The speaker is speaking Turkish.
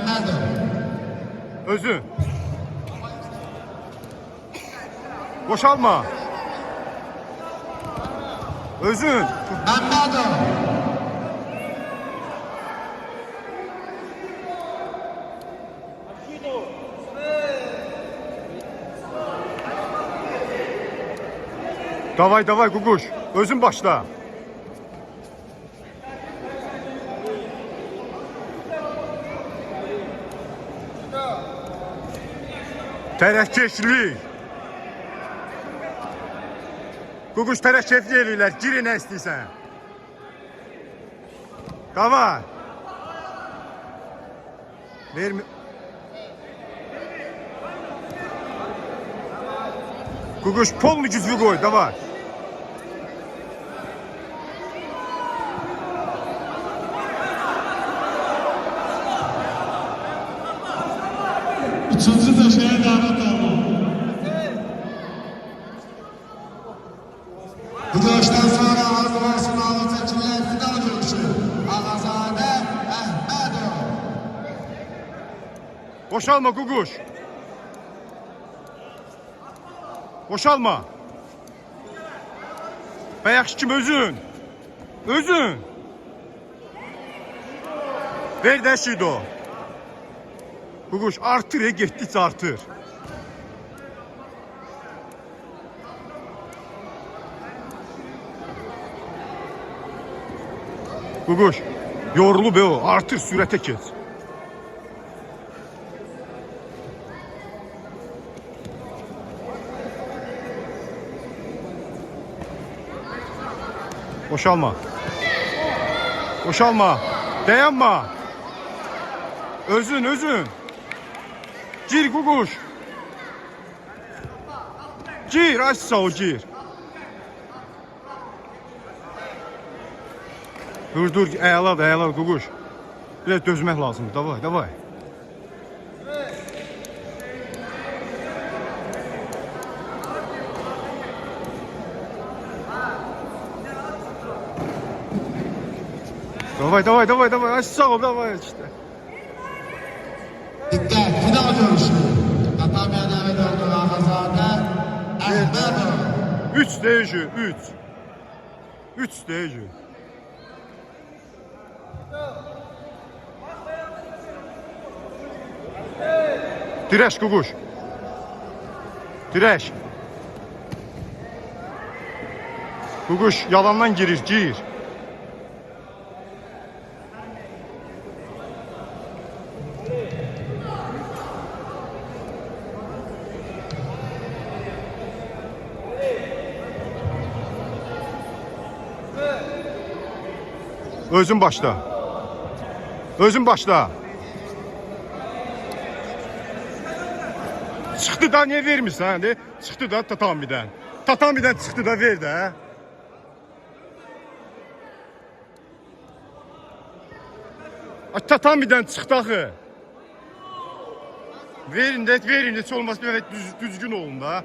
Əhmədov. Özün. Boşalma. Özün. Əhmədov. Davay davay Guguş. Özün başla. Tərəfkeşlik. Guguş tərəfkeşlik eləyirlər. Girin nə istəyirsən. Davay. Vermi. Guguş polnu güclü koy. Davay. Üçüncü köşeye davet oldu. Bu dövüşten sonra Azman Sunalı çekilen final dövüşü. Ağazade Əhmədov. Boşalma Guguş. Boşalma. Bayaq kim özün. Özün. Ver də Şido. Guguş artır, getdikcə artır. Guguş, yorulub o, artır, sürətə keç. Boşalma. Boşalma. Dayanma. Özün, özün. Gir Guguş. Gir, aşağı gir. Dur, əladır, əladır Guguş. Biraz dözmək lazımdır, davay, davay. Davay, davay, davay, davay, aşağı ol, davay işte. Dikkat, final dövüşü. Tatamiyə davet oldu Ağazade Əhmədov. 3 deyici, 3. 3 deyici. Direş Guguş. Direş. Guguş yalandan girir, gir. Özün başla. Özün başla. Çıxdı da niye vermirsən? De? Çıxdı da tatamidən. Tatamidən çıxdı da ver də. Tatamidən çıxdı axı. Verin də, heç olmaz. Düzgün olun da.